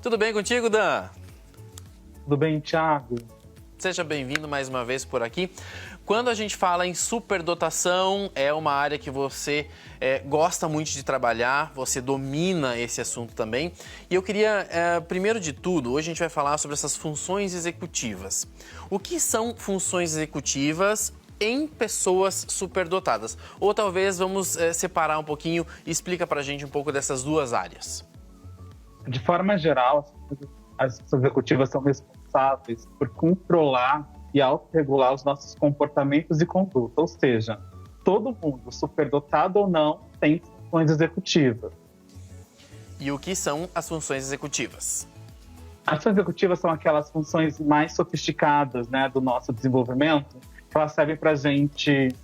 Tudo bem contigo, Dan? Tudo bem, Thiago? Seja bem-vindo mais uma vez por aqui. Quando a gente fala em superdotação, é uma área que você gosta muito de trabalhar, você domina esse assunto também. E eu queria, primeiro de tudo, hoje a gente vai falar sobre essas funções executivas. O que são funções executivas em pessoas superdotadas? Ou talvez vamos separar um pouquinho e explica pra gente um pouco dessas duas áreas. De forma geral, as funções executivas são responsáveis por controlar e autorregular os nossos comportamentos e conduta. Ou seja, todo mundo, superdotado ou não, tem funções executivas. E o que são as funções executivas? As funções executivas são aquelas funções mais sofisticadas, né, do nosso desenvolvimento. Elas servem para a gente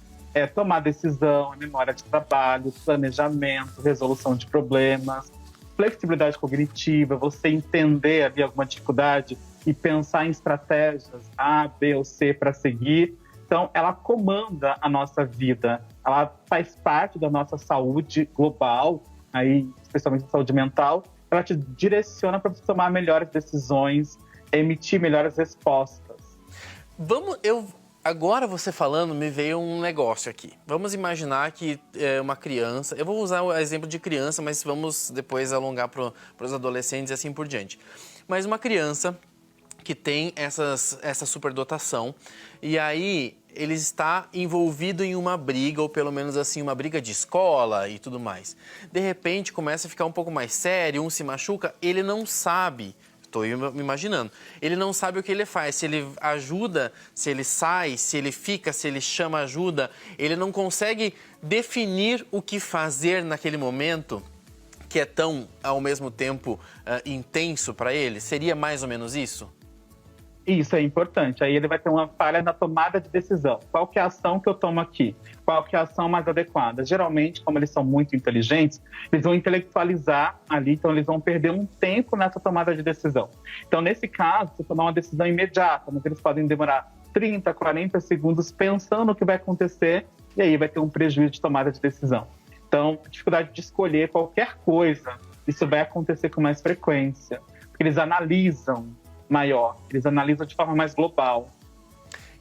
tomar decisão, memória de trabalho, planejamento, resolução de problemas, flexibilidade cognitiva, você entender ali alguma dificuldade e pensar em estratégias A, B ou C para seguir. Então, ela comanda a nossa vida, ela faz parte da nossa saúde global, aí, especialmente a saúde mental. Ela te direciona para você tomar melhores decisões, emitir melhores respostas. Agora você falando, me veio um negócio aqui. Vamos imaginar que uma criança... Eu vou usar o exemplo de criança, mas vamos depois alongar para os adolescentes e assim por diante. Mas uma criança que tem essa superdotação e aí ele está envolvido em uma briga, ou pelo menos assim, uma briga de escola e tudo mais. De repente começa a ficar um pouco mais sério, um se machuca, ele não sabe... Estou me imaginando. Ele não sabe o que ele faz, se ele ajuda, se ele sai, se ele fica, se ele chama ajuda. Ele não consegue definir o que fazer naquele momento que é tão, ao mesmo tempo, intenso para ele. Seria mais ou menos isso? Isso é importante. Aí ele vai ter uma falha na tomada de decisão. Qual que é a ação que eu tomo aqui? Qual que é a ação mais adequada? Geralmente, como eles são muito inteligentes, eles vão intelectualizar ali, então eles vão perder um tempo nessa tomada de decisão. Então, nesse caso, você tomar uma decisão imediata, mas eles podem demorar 30, 40 segundos pensando no que vai acontecer e aí vai ter um prejuízo de tomada de decisão. Então, a dificuldade de escolher qualquer coisa, isso vai acontecer com mais frequência, porque eles analisam eles analisam de forma mais global.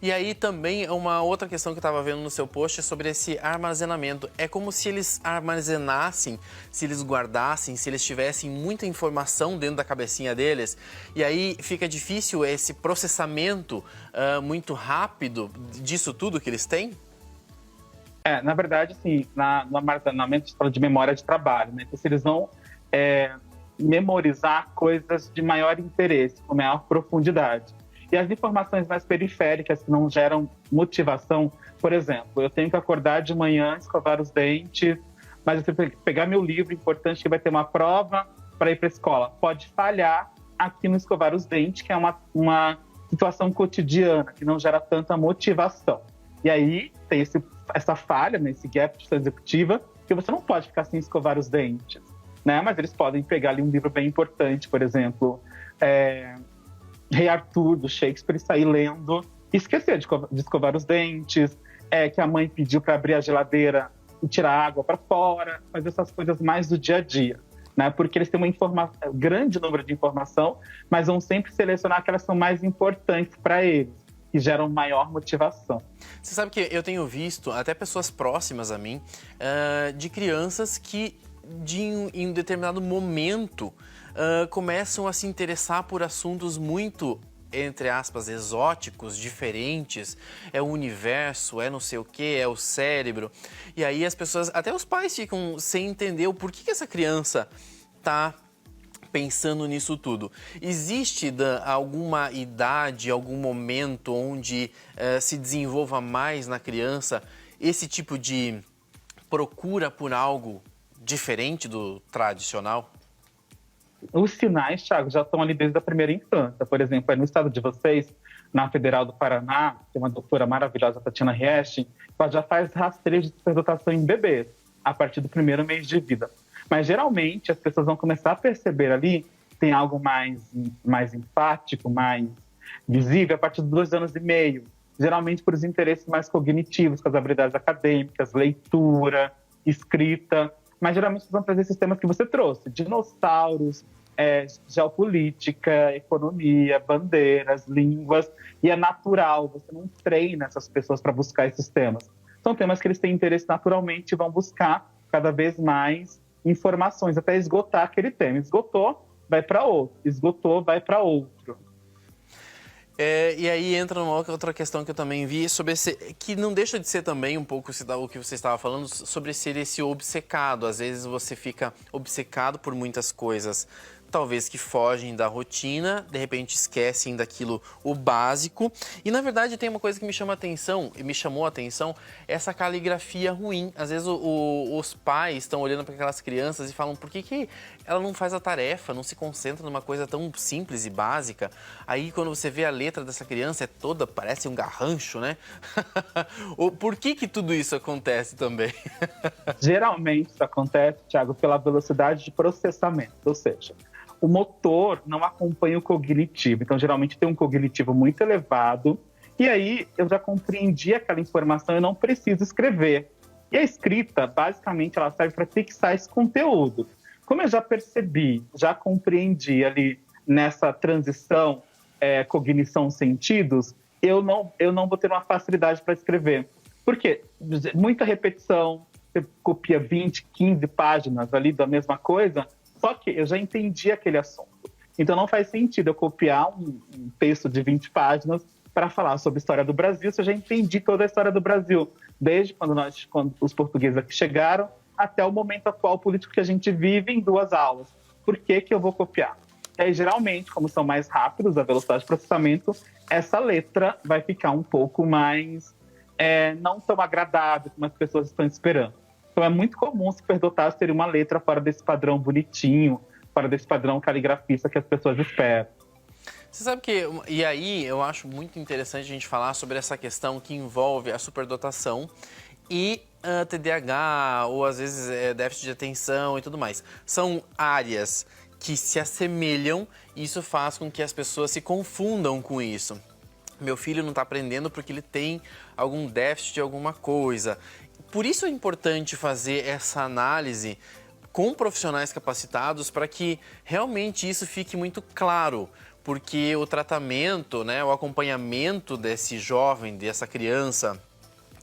E aí também uma outra questão que eu estava vendo no seu post é sobre esse armazenamento. É como se eles armazenassem, se eles guardassem, se eles tivessem muita informação dentro da cabecinha deles. E aí fica difícil esse processamento muito rápido disso tudo que eles têm? Na verdade, sim, no armazenamento a gente fala de memória de trabalho, né? Então, se eles vão memorizar coisas de maior interesse, com maior profundidade. E as informações mais periféricas que não geram motivação, por exemplo, eu tenho que acordar de manhã, escovar os dentes, mas eu tenho que pegar meu livro, importante que vai ter uma prova para ir para a escola. Pode falhar aqui no escovar os dentes, que é uma situação cotidiana, que não gera tanta motivação. E aí tem essa falha, né, esse gap de função executiva, que você não pode ficar sem escovar os dentes. Né? Mas eles podem pegar ali um livro bem importante, por exemplo, Rei Arthur, do Shakespeare, e sair lendo e esquecer de escovar os dentes, que a mãe pediu para abrir a geladeira e tirar a água para fora, fazer essas coisas mais do dia a dia. Né? Porque eles têm um grande número de informação, mas vão sempre selecionar aquelas que são mais importantes para eles, que geram maior motivação. Você sabe que eu tenho visto, até pessoas próximas a mim, de crianças que em um determinado momento começam a se interessar por assuntos muito, entre aspas, exóticos, diferentes. É o universo, é não sei o que, é o cérebro. E aí as pessoas, até os pais ficam sem entender o porquê que essa criança está pensando nisso tudo. Existe alguma idade, algum momento onde se desenvolva mais na criança esse tipo de procura por algo diferente do tradicional? Os sinais, Thiago, já estão ali desde a primeira infância. Por exemplo, no estado de vocês, na Federal do Paraná, tem uma doutora maravilhosa, Tatiana Riesch, ela já faz rastreio de superdotação em bebês, a partir do primeiro mês de vida. Mas, geralmente, as pessoas vão começar a perceber ali que tem algo mais enfático, mais visível, a partir dos 2 anos e meio. Geralmente por os interesses mais cognitivos, com as habilidades acadêmicas, leitura, escrita. Mas, geralmente, vocês vão trazer esses temas que você trouxe. Dinossauros, geopolítica, economia, bandeiras, línguas, e é natural, você não treina essas pessoas para buscar esses temas. São temas que eles têm interesse naturalmente e vão buscar cada vez mais informações, até esgotar aquele tema. Esgotou, vai para outro. Esgotou, vai para outro. E aí entra uma outra questão que eu também vi, sobre que não deixa de ser também um pouco o que você estava falando, sobre ser esse obcecado. Às vezes você fica obcecado por muitas coisas, talvez que fogem da rotina, de repente esquecem daquilo, o básico. E na verdade tem uma coisa que me chama atenção, e me chamou a atenção, essa caligrafia ruim. Às vezes os pais estão olhando para aquelas crianças e falam, por que ela não faz a tarefa, não se concentra numa coisa tão simples e básica? Aí quando você vê a letra dessa criança, é toda, parece um garrancho, né? Por que tudo isso acontece também? Geralmente isso acontece, Thiago, pela velocidade de processamento, ou seja, o motor não acompanha o cognitivo. Então, geralmente tem um cognitivo muito elevado. E aí, eu já compreendi aquela informação, eu não preciso escrever. E a escrita, basicamente, ela serve para fixar esse conteúdo. Como eu já percebi, já compreendi ali nessa transição, cognição-sentidos, eu não vou ter uma facilidade para escrever. Por quê? Muita repetição, você copia 20, 15 páginas ali da mesma coisa, só que eu já entendi aquele assunto. Então não faz sentido eu copiar um texto de 20 páginas para falar sobre a história do Brasil, se eu já entendi toda a história do Brasil, desde quando os portugueses aqui chegaram até o momento atual político que a gente vive em 2 aulas. Por que eu vou copiar? E aí, geralmente, como são mais rápidos a velocidade de processamento, essa letra vai ficar um pouco mais não tão agradável como as pessoas estão esperando. Então é muito comum os superdotados terem uma letra fora desse padrão bonitinho, fora desse padrão caligrafista que as pessoas esperam. Você sabe que, e aí eu acho muito interessante a gente falar sobre essa questão que envolve a superdotação e TDAH, ou às vezes déficit de atenção e tudo mais. São áreas que se assemelham e isso faz com que as pessoas se confundam com isso. Meu filho não está aprendendo porque ele tem algum déficit de alguma coisa. Por isso é importante fazer essa análise com profissionais capacitados para que realmente isso fique muito claro, porque o tratamento, né, o acompanhamento desse jovem, dessa criança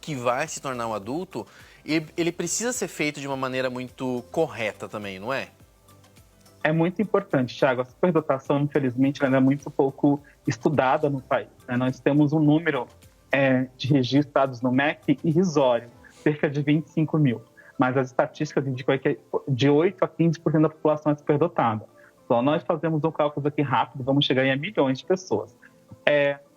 que vai se tornar um adulto, ele precisa ser feito de uma maneira muito correta também, não é? É muito importante, Thiago. A superdotação, infelizmente, ainda é muito pouco estudada no país, né? Nós temos um número de registrados no MEC irrisório, cerca de 25 mil. Mas as estatísticas indicam que de 8 a 15% da população é superdotada. Então, nós fazemos um cálculo aqui rápido, vamos chegar em milhões de pessoas.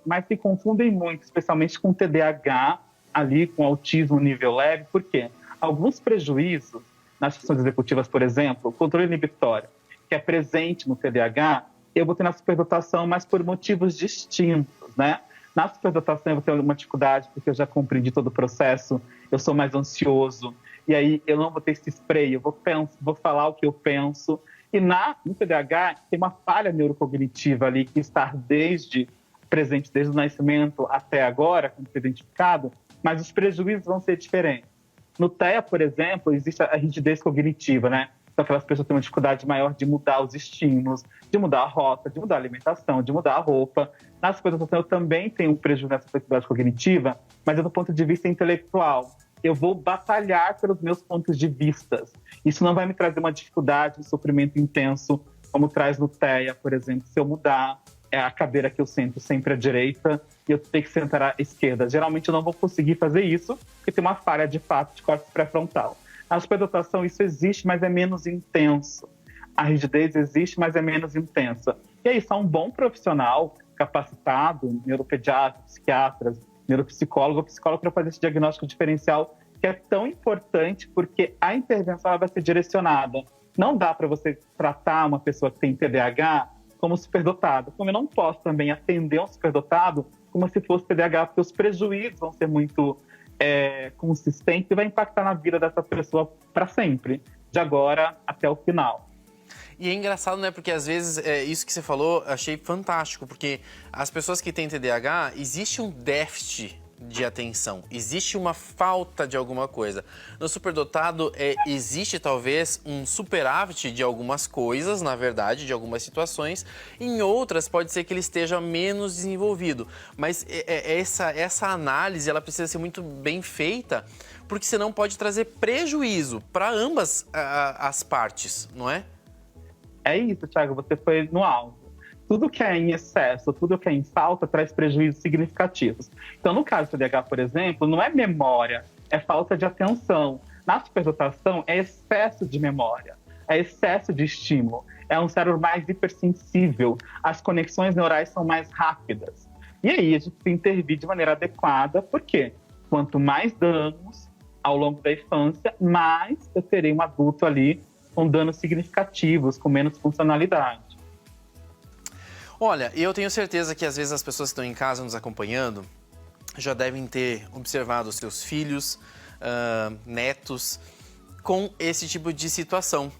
Mas se confundem muito, especialmente com TDAH, ali com autismo nível leve. Por quê? Alguns prejuízos nas funções executivas, por exemplo, o controle inibitório, que é presente no TDAH, eu vou ter na superdotação, mas por motivos distintos, né? Na superdotação eu vou ter uma dificuldade porque eu já compreendi todo o processo, eu sou mais ansioso, e aí eu não vou ter esse spray, eu vou falar o que eu penso. E no TDAH tem uma falha neurocognitiva ali que está presente desde o nascimento até agora, como foi identificado, mas os prejuízos vão ser diferentes. No TEA, por exemplo, existe a rigidez cognitiva, né? Então, aquelas pessoas têm uma dificuldade maior de mudar os estímulos, de mudar a rota, de mudar a alimentação, de mudar a roupa. Na superdotação, eu também tenho um prejuízo nessa flexibilidade cognitiva, mas é do ponto de vista intelectual. Eu vou batalhar pelos meus pontos de vista. Isso não vai me trazer uma dificuldade, um sofrimento intenso, como traz no TEA, por exemplo, se eu mudar a cadeira que eu sento sempre à direita e eu tenho que sentar à esquerda. Geralmente eu não vou conseguir fazer isso, porque tem uma falha de fato de córtex pré-frontal. Na superdotação isso existe, mas é menos intenso. A rigidez existe, mas é menos intensa. E aí, só um bom profissional capacitado, neuropediatra, psiquiatras, neuropsicólogo ou psicólogo para fazer esse diagnóstico diferencial, que é tão importante porque a intervenção ela vai ser direcionada. Não dá para você tratar uma pessoa que tem TDAH como superdotado. Como eu não posso também atender um superdotado como se fosse TDAH, porque os prejuízos vão ser muito consistentes e vai impactar na vida dessa pessoa para sempre, de agora até o final. E é engraçado, né? Porque às vezes, isso que você falou, achei fantástico, porque as pessoas que têm TDAH, existe um déficit de atenção, existe uma falta de alguma coisa. No superdotado, existe talvez um superávit de algumas coisas, na verdade, de algumas situações. Em outras, pode ser que ele esteja menos desenvolvido. Mas essa análise, ela precisa ser muito bem feita, porque senão pode trazer prejuízo para ambas as partes, não é? É isso, Thiago, você foi no alvo. Tudo que é em excesso, tudo que é em falta, traz prejuízos significativos. Então, no caso do TDAH, por exemplo, não é memória, é falta de atenção. Na superdotação, é excesso de memória, é excesso de estímulo, é um cérebro mais hipersensível, as conexões neurais são mais rápidas. E aí, a gente tem que intervir de maneira adequada, porque quanto mais danos ao longo da infância, mais eu terei um adulto ali com danos significativos, com menos funcionalidade. Olha, eu tenho certeza que às vezes as pessoas que estão em casa nos acompanhando já devem ter observado os seus filhos, netos, com esse tipo de situação,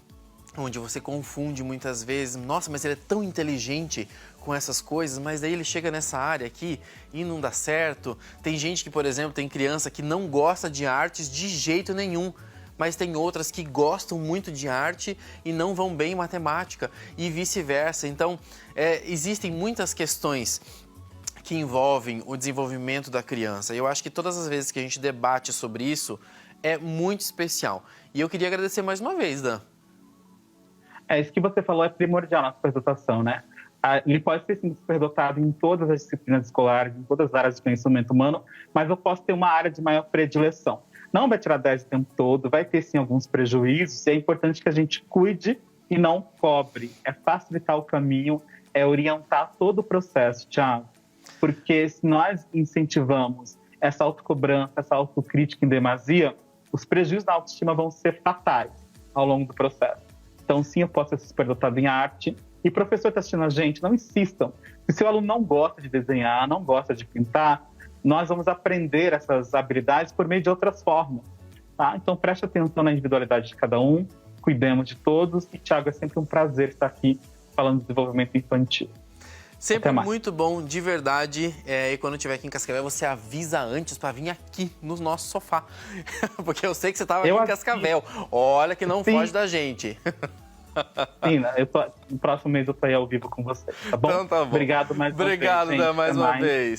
onde você confunde muitas vezes, nossa, mas ele é tão inteligente com essas coisas, mas daí ele chega nessa área aqui e não dá certo. Tem gente que, por exemplo, tem criança que não gosta de artes de jeito nenhum, mas tem outras que gostam muito de arte e não vão bem em matemática e vice-versa. Então, existem muitas questões que envolvem o desenvolvimento da criança. Eu acho que todas as vezes que a gente debate sobre isso, é muito especial. E eu queria agradecer mais uma vez, Dan. Isso que você falou é primordial na superdotação, né? Ele pode ser sim superdotado em todas as disciplinas escolares, em todas as áreas de conhecimento humano, mas eu posso ter uma área de maior predileção. Não vai tirar 10 o tempo todo, vai ter sim alguns prejuízos, e é importante que a gente cuide e não cobre. É facilitar o caminho, é orientar todo o processo, Thiago. Porque se nós incentivamos essa autocobrança, essa autocrítica em demasia, os prejuízos da autoestima vão ser fatais ao longo do processo. Então, sim, eu posso ser superdotado em arte. E professor está assistindo a gente, não insistam. Se seu aluno não gosta de desenhar, não gosta de pintar, nós vamos aprender essas habilidades por meio de outras formas. Tá? Então, preste atenção na individualidade de cada um, cuidemos de todos. E, Thiago, é sempre um prazer estar aqui falando de desenvolvimento infantil. Sempre muito bom, de verdade. E quando estiver aqui em Cascavel, você avisa antes para vir aqui no nosso sofá. Porque eu sei que você estava aqui em Cascavel. Olha que não foge da gente. Sim, no próximo mês eu estou aí ao vivo com você, tá bom? Então tá bom. Obrigado mais uma vez. Obrigado, mais uma vez.